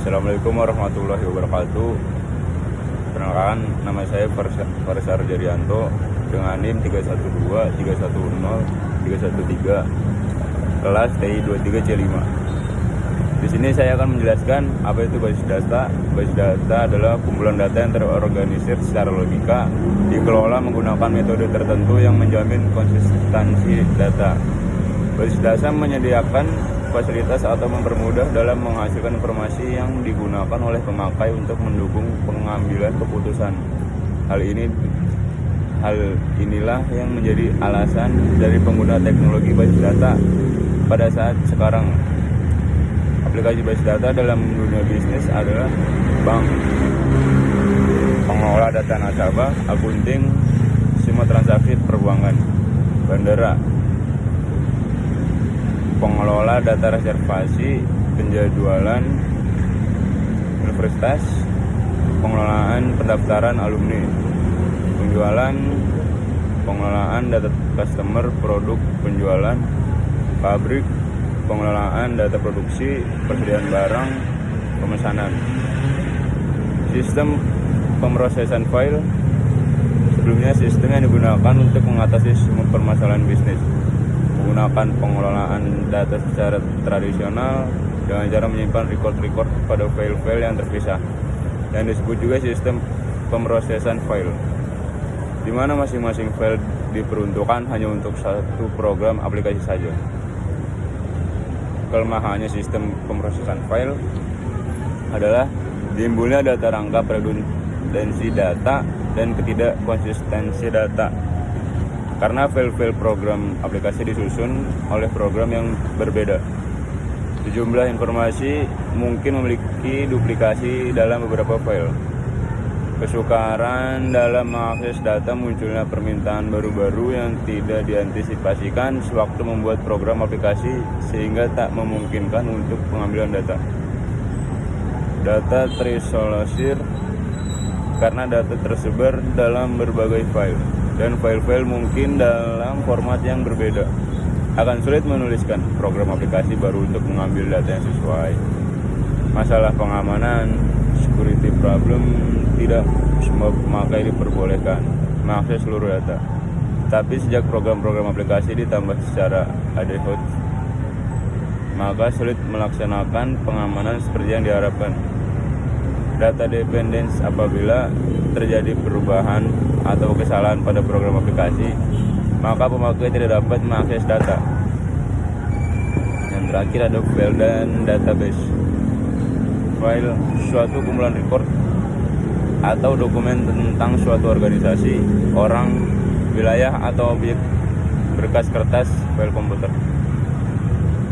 Assalamualaikum warahmatullahi wabarakatuh. Perkenalkan, nama saya Farsar Jarianto dengan NIM 312 310 313 kelas TI 23C5. Di sini saya akan menjelaskan apa itu basis data. Basis data adalah kumpulan data yang terorganisir secara logika, dikelola menggunakan metode tertentu yang menjamin konsistensi data. Basis data menyediakan fasilitas atau mempermudah dalam menghasilkan informasi yang digunakan oleh pemakai untuk mendukung pengambilan keputusan. Hal inilah yang menjadi alasan dari pengguna teknologi basis data pada saat sekarang. Aplikasi basis data dalam dunia bisnis adalah bank, pengelola data nasabah, akunting, semua transaksi perbankan, bandara, pengelola data reservasi, penjadwalan universitas, pengelolaan pendaftaran alumni, pengelolaan data customer, produk penjualan, pabrik, pengelolaan data produksi, persediaan barang, pemesanan. Sistem pemrosesan file. Sebelumnya sistem yang digunakan untuk mengatasi semua permasalahan bisnis, menggunakan pengelolaan data secara tradisional dengan cara menyimpan record pada file-file yang terpisah, yang disebut juga sistem pemrosesan file, di mana masing-masing file diperuntukkan hanya untuk satu program aplikasi saja. Kelemahannya sistem pemrosesan file adalah timbulnya data rangkap, redundansi data, dan ketidakkonsistensi data. Karena file-file program aplikasi disusun oleh program yang berbeda, sejumlah informasi mungkin memiliki duplikasi dalam beberapa file. Kesukaran dalam mengakses data, munculnya permintaan baru-baru yang tidak diantisipasikan sewaktu membuat program aplikasi sehingga tak memungkinkan untuk pengambilan data. Data terisolir karena data tersebar dalam berbagai file, dan file-file mungkin dalam format yang berbeda. Akan sulit menuliskan program aplikasi baru untuk mengambil data yang sesuai. Masalah pengamanan, security problem, tidak semua pemakai diperbolehkan mengakses seluruh data. Tapi sejak program-program aplikasi ditambah secara ad hoc, maka sulit melaksanakan pengamanan seperti yang diharapkan. Data dependence, apabila terjadi perubahan atau kesalahan pada program aplikasi, maka pemakai tidak dapat mengakses data. Yang terakhir ada file dan database. File, suatu kumpulan record atau dokumen tentang suatu organisasi, orang, wilayah, atau objek, berkas kertas, file komputer.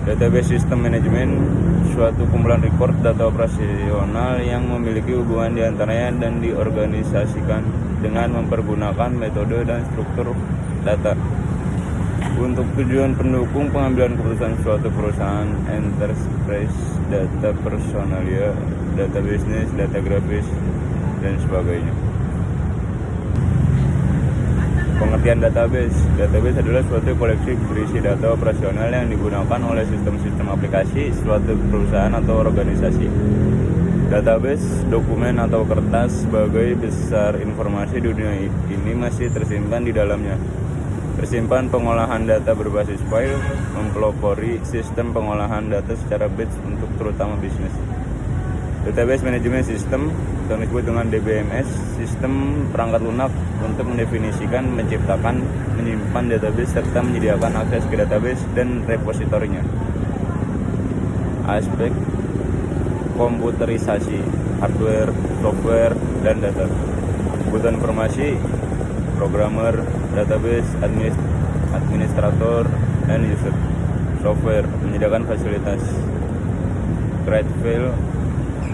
Database System Management, suatu kumpulan record data operasional yang memiliki hubungan di antaranya dan diorganisasikan dengan mempergunakan metode dan struktur data untuk tujuan pendukung pengambilan keputusan suatu perusahaan, enterprise, data personalia, data bisnis, data grafis, dan sebagainya. Pengertian database. Database adalah suatu koleksi berisi data operasional yang digunakan oleh sistem-sistem aplikasi suatu perusahaan atau organisasi. Database, dokumen atau kertas sebagai besar informasi dunia ini masih tersimpan di dalamnya. Tersimpan pengolahan data berbasis file, mempelopori sistem pengolahan data secara batch untuk terutama bisnis. Database Management System atau disebut dengan DBMS, sistem perangkat lunak untuk mendefinisikan, menciptakan, menyimpan database serta menyediakan akses ke database dan repositorinya. Aspek komputerisasi, hardware, software, dan data. Kebutuhan informasi, programmer, database, administrator, dan user. Software, menyediakan fasilitas create file,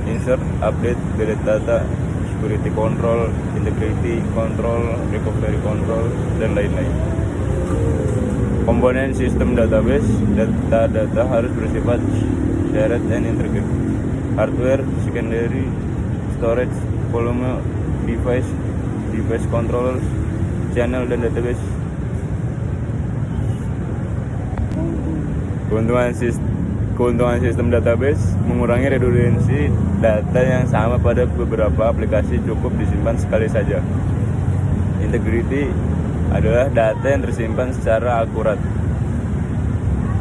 insert, update, delete data, security control, integrity control, recovery control, dan lain-lain. Komponen sistem database, data harus bersifat shared and integrated. Hardware, secondary, storage, volume, device controllers, channel, dan database. Keuntungan Keuntungan sistem database mengurangi redundansi data yang sama pada beberapa aplikasi cukup disimpan sekali saja. Integrity adalah data yang tersimpan secara akurat.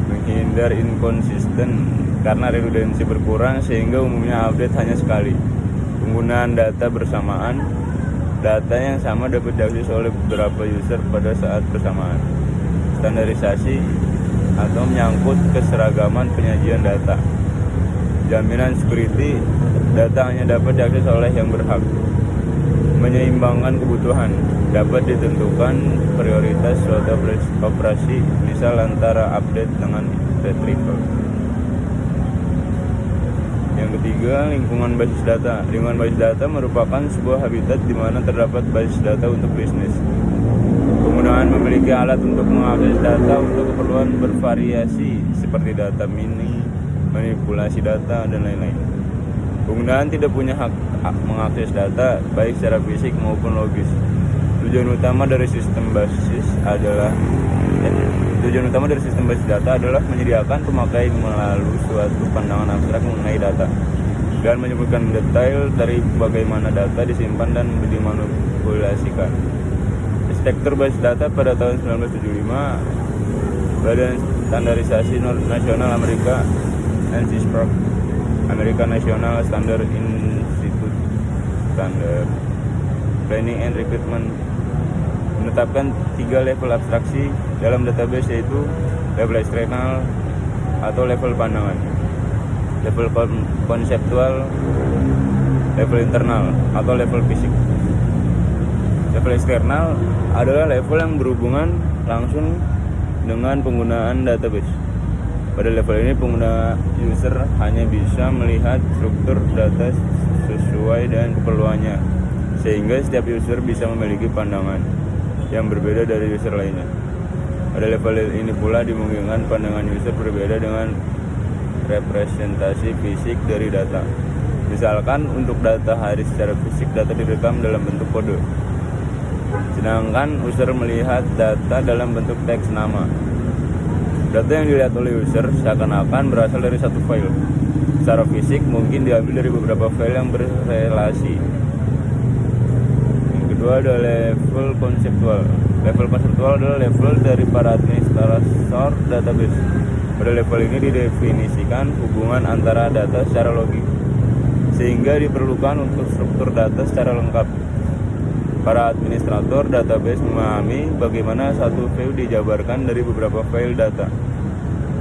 Menghindar inkonsisten karena redundansi berkurang sehingga umumnya update hanya sekali. Penggunaan data bersamaan, data yang sama dapat diakses oleh beberapa user pada saat bersamaan. Standarisasi atau menyangkut keseragaman penyajian data. Jaminan security, data hanya dapat diakses oleh yang berhak. Menyeimbangkan kebutuhan, dapat ditentukan prioritas suatu operasi, misal antara update dengan retrieval. Yang ketiga, lingkungan basis data. Lingkungan basis data merupakan sebuah habitat di mana terdapat basis data untuk bisnis. Penggunaan memiliki alat untuk mengakses data untuk keperluan bervariasi seperti data mini, manipulasi data, dan lain-lain. Penggunaan tidak punya hak mengakses data baik secara fisik maupun logis. Tujuan utama dari sistem basis data adalah menyediakan pemakai melalui suatu pandangan abstrak mengenai data dan menyebutkan detail dari bagaimana data disimpan dan dimanipulasikan. Arsitektur basis data pada tahun 1975, Badan Standarisasi Nasional Amerika (NSPROC), American National Standard Institute, Standard Planning and Recruitment, menetapkan 3 level abstraksi dalam database, yaitu level eksternal atau level pandangan, level konseptual, level internal atau level fisik. Level eksternal adalah level yang berhubungan langsung dengan penggunaan database. Pada level ini pengguna user hanya bisa melihat struktur data sesuai dengan keperluannya, sehingga setiap user bisa memiliki pandangan yang berbeda dari user lainnya. Pada level ini pula dimungkinkan pandangan user berbeda dengan representasi fisik dari data. Misalkan untuk data hari secara fisik, data direkam dalam bentuk kode, sedangkan user melihat data dalam bentuk teks nama. Data yang dilihat oleh user seakan-akan berasal dari satu file. Secara fisik mungkin diambil dari beberapa file yang berrelasi. Yang kedua adalah level konseptual. Level konseptual adalah level dari para administrator database. Pada level ini didefinisikan hubungan antara data secara logik, sehingga diperlukan untuk struktur data secara lengkap. Para administrator database memahami bagaimana satu file dijabarkan dari beberapa file data.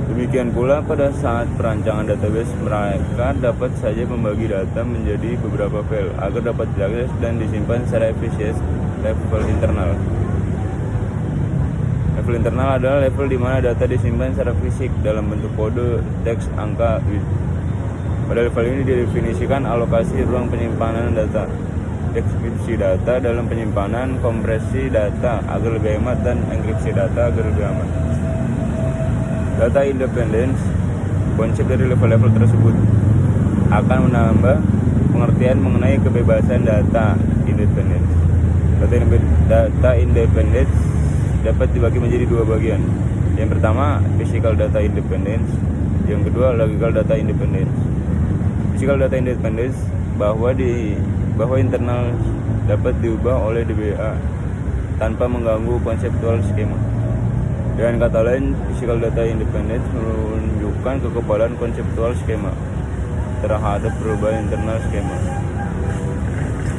Demikian pula pada saat perancangan database, mereka dapat saja membagi data menjadi beberapa file agar dapat diakses dan disimpan secara efisien. Level internal. Level internal adalah level di mana data disimpan secara fisik dalam bentuk kode, teks, angka, bit. Pada level ini didefinisikan alokasi ruang penyimpanan data, deskripsi data dalam penyimpanan, kompresi data agar lebih hemat, dan enkripsi data agar lebih aman. Data independence, konsep dari level-level tersebut akan menambah pengertian mengenai kebebasan data independence. Data independence dapat dibagi menjadi 2 bagian. Yang pertama, physical data independence. Yang kedua, logical data independence. Physical data independence bahwa internal dapat diubah oleh DBA tanpa mengganggu konseptual skema. Dengan kata lain, physical data independence menunjukkan kekebalan konseptual skema terhadap perubahan internal skema.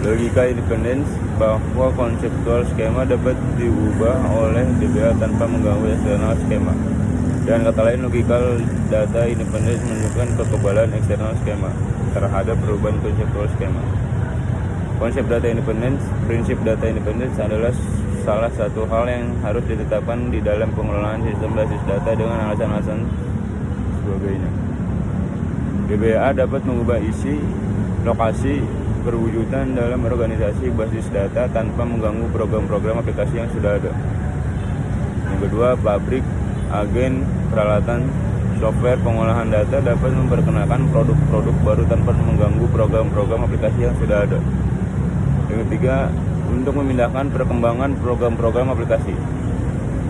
Logical independence bahwa konseptual skema dapat diubah oleh DBA tanpa mengganggu eksternal skema. Dengan kata lain, logical data independence menunjukkan kekebalan eksternal skema terhadap perubahan konseptual skema. Konsep data independence, prinsip data independence adalah salah satu hal yang harus ditetapkan di dalam pengelolaan sistem basis data dengan alasan-alasan sebagainya. DBA dapat mengubah isi, lokasi, perwujudan dalam organisasi basis data tanpa mengganggu program-program aplikasi yang sudah ada. Yang kedua, pabrik, agen, peralatan, software pengolahan data dapat memperkenalkan produk-produk baru tanpa mengganggu program-program aplikasi yang sudah ada. Yang ketiga, untuk memindahkan perkembangan program-program aplikasi.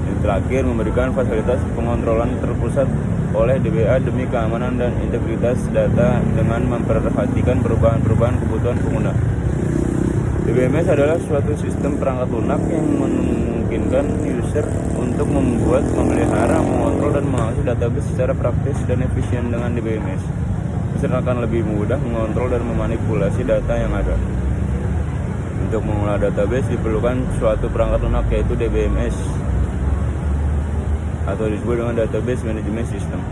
Yang terakhir, memberikan fasilitas pengontrolan terpusat oleh DBA demi keamanan dan integritas data dengan memperhatikan perubahan-perubahan kebutuhan pengguna. DBMS adalah suatu sistem perangkat lunak yang memungkinkan user untuk membuat, memelihara, mengontrol, dan mengakses database secara praktis dan efisien. Dengan DBMS, user akan lebih mudah mengontrol dan memanipulasi data yang ada. Untuk mengolah database diperlukan suatu perangkat lunak, yaitu DBMS atau disebut dengan Database Management System.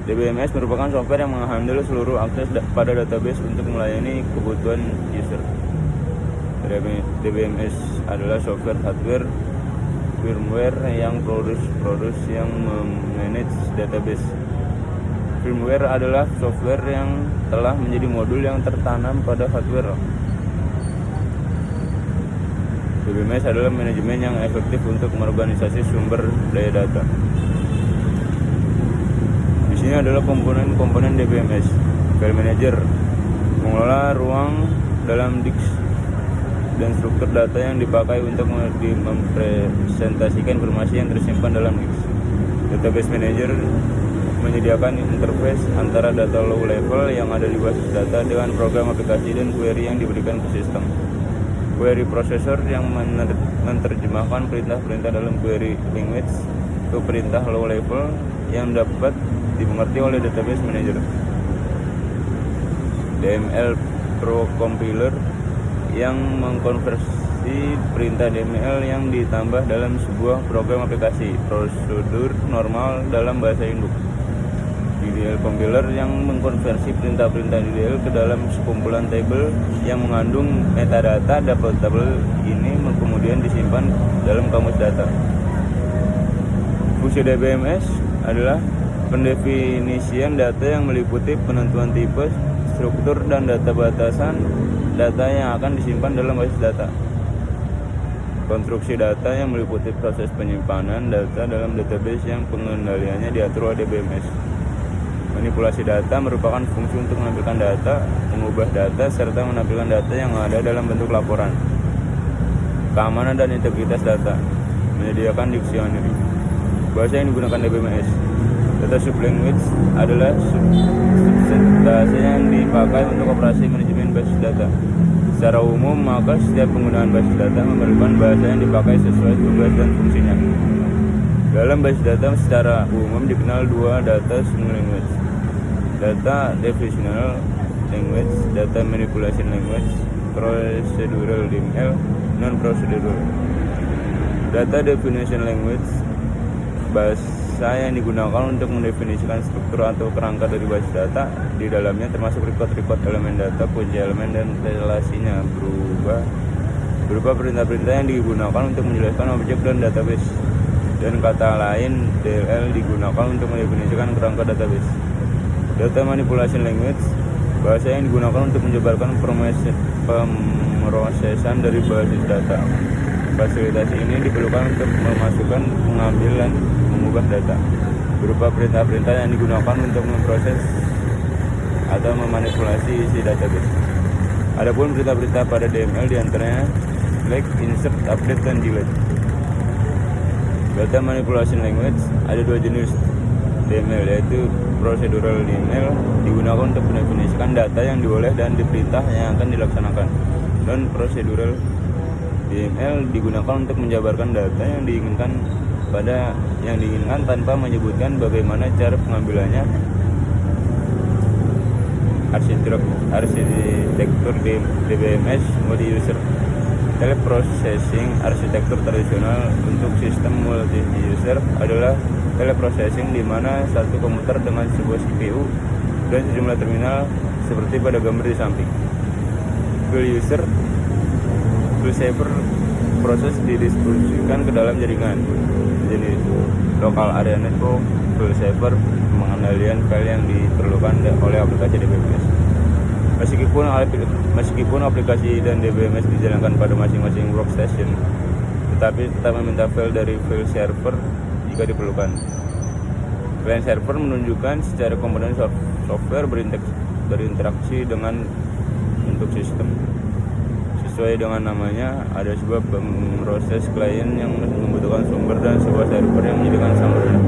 DBMS merupakan software yang menghandle seluruh akses pada database untuk melayani kebutuhan user. DBMS adalah software hardware firmware yang yang memanage database. Firmware adalah software yang telah menjadi modul yang tertanam pada hardware. DBMS adalah manajemen yang efektif untuk mengorganisasi sumber daya data. Di sini adalah komponen DBMS. File Manager mengelola ruang dalam disk dan struktur data yang dipakai untuk mempresentasikan informasi yang tersimpan dalam disk. Database Manager menyediakan interface antara data low level yang ada di basis data dengan program aplikasi dan query yang diberikan ke sistem. Query processor yang menerjemahkan perintah-perintah dalam query language ke perintah low level yang dapat dimengerti oleh Database Manager. DML Pro Compiler yang mengkonversi perintah DML yang ditambah dalam sebuah program aplikasi. Prosedur normal dalam bahasa Induk. DDL Compiler yang mengkonversi perintah-perintah DDL ke dalam sekumpulan tabel yang mengandung metadata. Tabel ini kemudian disimpan dalam kamus data. Fungsi DBMS adalah pendefinisian data yang meliputi penentuan tipe, struktur, dan data batasan data yang akan disimpan dalam basis data. Konstruksi data yang meliputi proses penyimpanan data dalam database yang pengendaliannya diatur oleh DBMS. Manipulasi data merupakan fungsi untuk menampilkan data, mengubah data, serta menampilkan data yang ada dalam bentuk laporan. Keamanan dan integritas data. Menyediakan dictionary. Bahasa yang digunakan DBMS. Data sublanguage adalah subset bahasa yang dipakai untuk operasi manajemen basis data. Secara umum, maka setiap penggunaan basis data memerlukan bahasa yang dipakai sesuai tugas dan fungsinya. Dalam basis data secara umum dikenal dua data language. Data definitional language, data manipulation language, procedural DML, non-procedural. Data definition language, bahasa yang digunakan untuk mendefinisikan struktur atau kerangka dari basis data. Di dalamnya termasuk record elemen data, kunci elemen, dan relasinya berupa perintah-perintah yang digunakan untuk menjelaskan objek dan database. Dan kata lain, DLL digunakan untuk mendefinisikan kerangka database. Data manipulation language, bahasa yang digunakan untuk menyebarkan pemrosesan dari basis data. Fasilitas ini diperlukan untuk memasukkan, mengambil, dan mengubah data berupa perintah-perintah yang digunakan untuk memproses atau memanipulasi isi database. Adapun perintah-perintah pada DML diantaranya select, insert, update, dan delete. Data manipulation language ada dua jenis DML, yaitu procedural DML digunakan untuk mendefinisikan data yang dioleh dan diperintah yang akan dilaksanakan, dan procedural DML digunakan untuk menjabarkan data yang diinginkan tanpa menyebutkan bagaimana cara pengambilannya. Arsitektur DBMS mode user. Teleprocessing arsitektur tradisional untuk sistem multi-user adalah teleprocessing di mana satu komputer dengan sebuah CPU dan sejumlah terminal seperti pada gambar di samping. File server proses didistribusikan ke dalam jaringan. Jadi local area network, file server, pengendalian file yang diperlukan oleh aplikasi DBMS. Meskipun aplikasi dan DBMS dijalankan pada masing-masing workstation, tetapi tetap meminta file dari file server jika diperlukan. Client server menunjukkan secara komponen software berinteraksi dengan untuk sistem Sesuai dengan namanya, ada sebuah proses klien yang membutuhkan sumber dan sebuah server yang menyediakan sumbernya.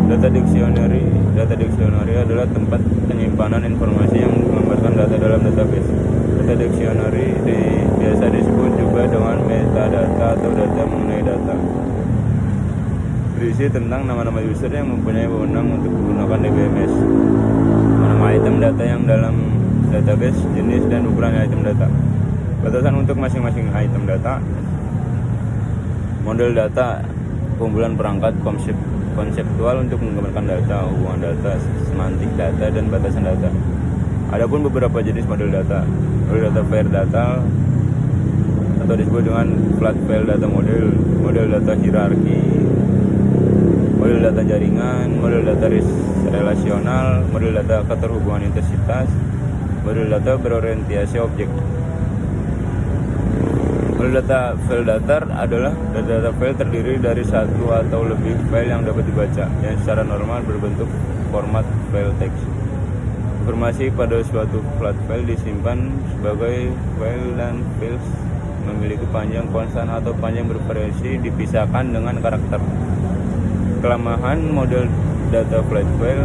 Data dictionary adalah tempat penyimpanan informasi yang menggambarkan data dalam database. Data dictionary biasa disebut juga dengan metadata atau data mengenai data. Berisi tentang nama-nama user yang mempunyai wewenang untuk menggunakan DBMS, nama item data yang dalam database, jenis dan ukuran item data, batasan untuk masing-masing item data, model data, kumpulan perangkat konseptual untuk menggambarkan data, hubungan data, semantik data, dan batasan data. Adapun beberapa jenis model data fair data atau disebut dengan flat file data model data hierarki, model data jaringan, model data relasional, model data keterhubungan intensitas, model data berorientasi objek. Model data file datar adalah data file terdiri dari satu atau lebih file yang dapat dibaca, yang secara normal berbentuk format file text. Informasi pada suatu flat file disimpan sebagai file dan files memiliki panjang konstan atau panjang bervariasi dipisahkan dengan karakter. Kelemahan model data flat file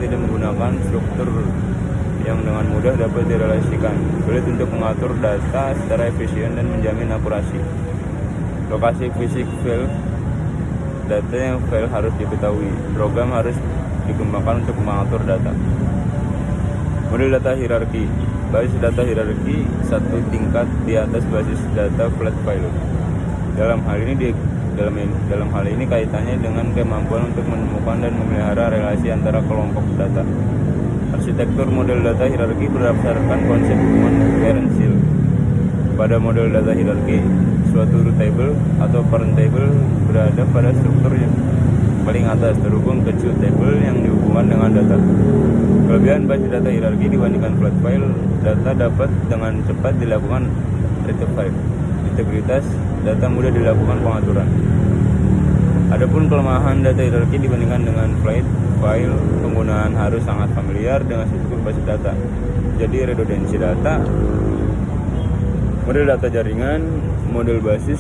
tidak menggunakan struktur yang dengan mudah dapat direlasikan, sulit untuk mengatur data secara efisien dan menjamin akurasi. Lokasi fisik file data yang file harus diketahui. Program harus dikembangkan untuk mengatur data. Model data hierarki. Basis data hierarki satu tingkat di atas basis data flat file. Dalam hal ini kaitannya dengan kemampuan untuk menemukan dan memelihara relasi antara kelompok data. Arsitektur model data hierarki berdasarkan konsep konferensial. Pada model data hierarki, suatu root table atau parent table berada pada struktur yang paling atas terhubung ke chute table yang dihubungkan dengan data. Kelebihan basis data hierarki dibandingkan flat file, data dapat dengan cepat dilakukan retrieve. Integritas data mudah dilakukan pengaturan. Adapun kelemahan data hierarki dibandingkan dengan flat file, penggunaan harus sangat familiar dengan struktur basis data. Jadi redundansi data. Model data jaringan. Model basis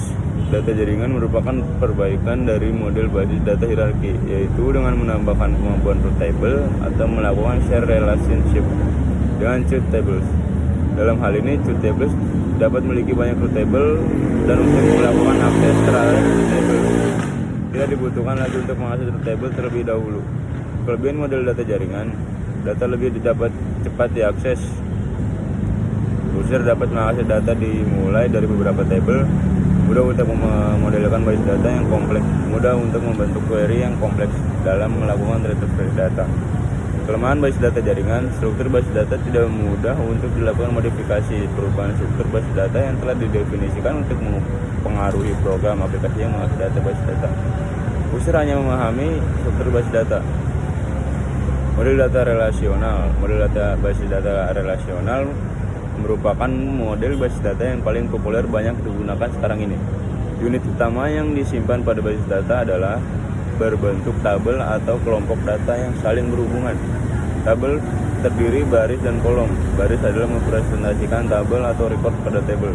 data jaringan merupakan perbaikan dari model basis data hierarki, yaitu dengan menambahkan kemampuan root table atau melakukan share relationship dengan chute tables. Dalam hal ini, chute tables dapat memiliki banyak root table dan untuk melakukan akses terhadap root table tidak dibutuhkan lagi untuk mengakses root table terlebih dahulu. Kelebihan model data jaringan, data lebih dapat cepat diakses. User dapat mengakses data dimulai dari beberapa table, mudah untuk memodelkan basis data yang kompleks, mudah untuk membentuk query yang kompleks dalam melakukan retrieve data. Kelemahan basis data jaringan, struktur basis data tidak mudah untuk dilakukan modifikasi. Perubahan struktur basis data yang telah didefinisikan untuk mempengaruhi program aplikasi yang mengakses data basis data. User hanya memahami struktur basis data. Model data relasional. Model data basis data relasional merupakan model basis data yang paling populer banyak digunakan sekarang ini. Unit utama yang disimpan pada basis data adalah berbentuk tabel atau kelompok data yang saling berhubungan. Tabel terdiri baris dan kolom. Baris adalah merepresentasikan tabel atau record pada tabel,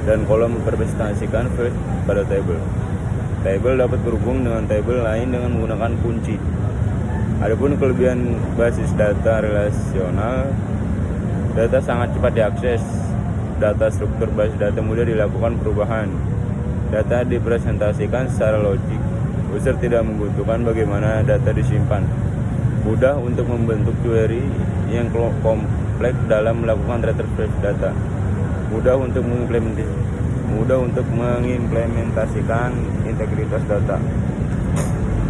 dan kolom merepresentasikan field pada tabel. Tabel dapat berhubung dengan tabel lain dengan menggunakan kunci. Adapun kelebihan basis data relasional, data sangat cepat diakses. Data struktur basis data mudah dilakukan perubahan. Data dipresentasikan secara logik. User tidak membutuhkan bagaimana data disimpan. Mudah untuk membentuk query yang kompleks dalam melakukan retrieve data. Mudah untuk mengimplementasikan integritas data.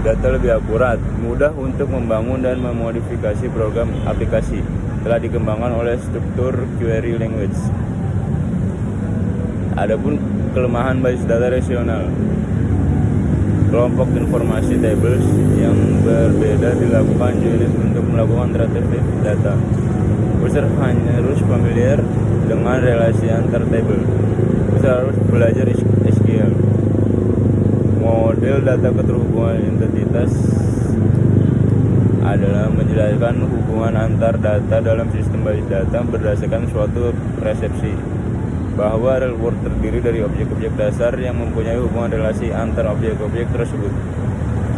Data lebih akurat, mudah untuk membangun dan memodifikasi program aplikasi. Telah dikembangkan oleh struktur query language. Adapun kelemahan basis data relasional, kelompok informasi tables yang berbeda dilakukan unit untuk melakukan retrieve data. User hanya harus familiar dengan relasi antar table. User harus belajar SQL. Model data keterhubungan identitas adalah menjelaskan hubungan antar data dalam sistem basis data berdasarkan suatu resepsi. bahwa real world terdiri dari objek-objek dasar yang mempunyai hubungan relasi antar objek-objek tersebut.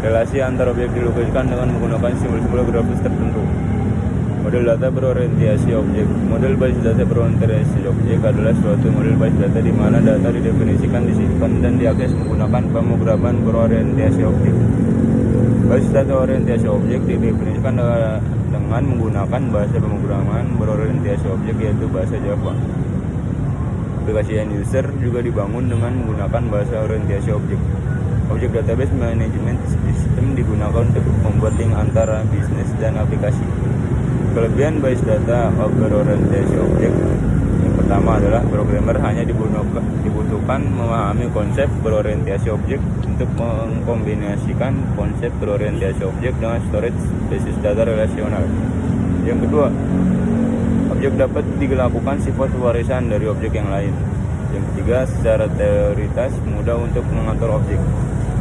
Relasi antar objek dilukiskan dengan menggunakan simbol-simbol grafis tertentu. Model data berorientasi objek. Model basis data berorientasi objek adalah suatu model basis data di mana data didefinisikan, disimpan, dan diakses menggunakan pemrograman berorientasi objek. Basis data orientasi objek didefinisikan dengan menggunakan bahasa pemrograman berorientasi objek, yaitu bahasa Java. Aplikasi end user juga dibangun dengan menggunakan bahasa orientasi objek. Objek database management system digunakan untuk membuat link antara bisnis dan aplikasi. Kelebihan basis data berorientasi objek: yang pertama adalah programmer hanya dibutuhkan memahami konsep berorientasi objek untuk mengkombinasikan konsep berorientasi objek dengan storage basis data relasional. Yang kedua, objek dapat dilakukan sifat warisan dari objek yang lain. Yang ketiga, secara teoritis mudah untuk mengatur objek.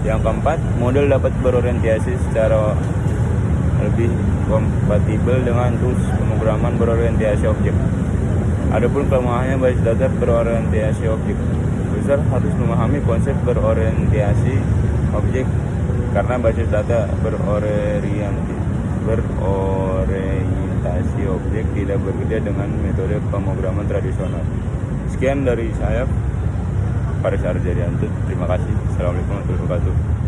Yang keempat, model dapat berorientasi secara lebih kompatibel dengan tools pemrograman berorientasi objek. Adapun kelemahannya basis data berorientasi objek, user harus memahami konsep berorientasi objek karena basis data berorientasi objek tidak berbeda dengan metode pemrograman tradisional. Sekian dari saya, Faris Arjadianto. Terima kasih. Assalamualaikum warahmatullahi wabarakatuh.